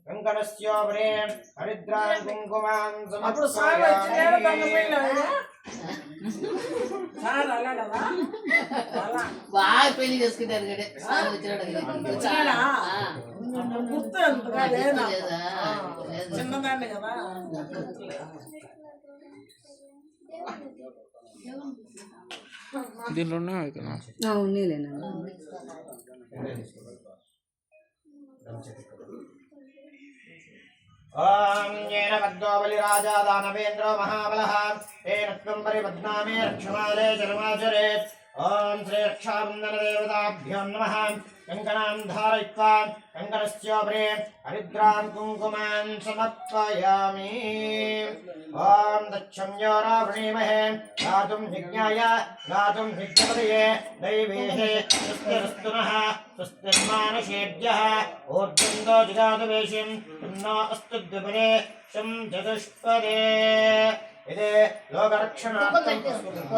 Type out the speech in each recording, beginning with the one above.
కంకణస్యోపరే హరిద్రాన్ కుంకుమాన్ సమర్పయామి బాగా పెళ్లి చేసుకుంటారు చిన్నదాన్ని కదా దీంట్లో ఉన్నాయి ఓం येन पद्मो बलिराजा दानवेन्द्रो महाबलः तेन त्वं परिपद्नामे रक्षमाले जन्माचरेत् ओम श्री रक्षाबंधन देवताभ्यो नमः कंकणां धारयित्वा कंकणस्योपरि हरिद्रां कुङ्कुमां समर्पयामि ओम दक्षम्योरावृणीमहे गातुं यज्ञाय गातुं यज्ञपतये दैवेः स्वस्तिरस्तु नः स्वस्तिर्मानुषेभ्यः ऊर्ध्वन्तो जगातवेशिं तन्नो अस्तु द्विपदे शं चतुष्पदे इदे लोकरक्षणार्थं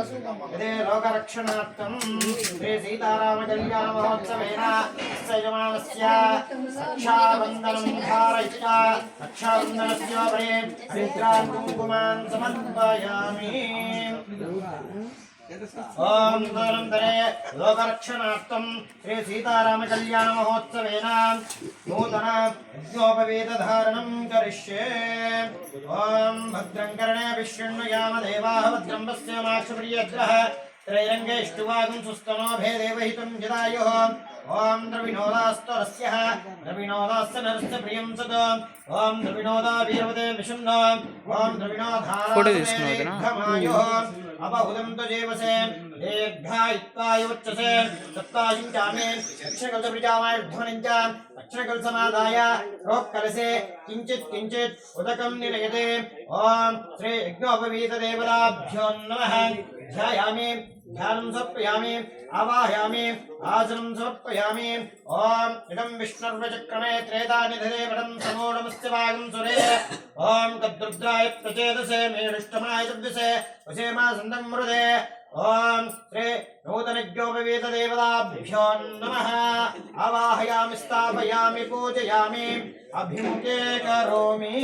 श्री सीताराम कल्याण महोत्सवेन यजमानस्य रक्षाबन्धनं धारयित्वा रक्षाबन्धनस्योपरि हरिद्रां कुङ्कुमान् समर्पयामि ओम तदनन्तरे लोकरक्षणार्थं श्री सीताराम कल्याण महोत्सवेन नूतन यज्ञोपवीतधारणं करिष्ये ओम भद्रं कर्णेभिः शृण्वयाम देवाः भद्रं पश्येमाक्षप्रियद्रः त्रैरङ्गेष्टुवागं सुस्तनोभे देवहितं जदायुः ओम द्रविणोदास्तरस्यः द्रविणोदास्य नरस्य प्रियं सद ओम द्रविणोदा वीरवते विशुन्नो ओम द्रविणोधामायुः अबहुदं तो जेवसे दीर्घायुत्वायुच्चसे सप्तायुञ्चामे दक्षिणकल्पप्रजामायुध्वनिञ्च दक्षिणकल्पसमादाय रोक्कलसे किञ्चित् किञ्चित् उदकं निलयते ओम श्री यज्ञोपवीतदेवताभ्यो नमः ध्यायामि ध्यानं समर्पयामि आवाहयामि आसनं समर्पयामि ओम इदं विष्णुर्वचक्रमे त्रेतानिधरे पदं समोणमस्य वागं सुरे ओम तद्रुद्राय प्रचेदसे मेरुष्टमाय तद्विसे वसेमा सन्दं मृदे ओम श्री नूतनज्ञोपवीतदेवताभ्यो नमः आवाहयामि स्थापयामि पूजयामि अभिमुखे करोमि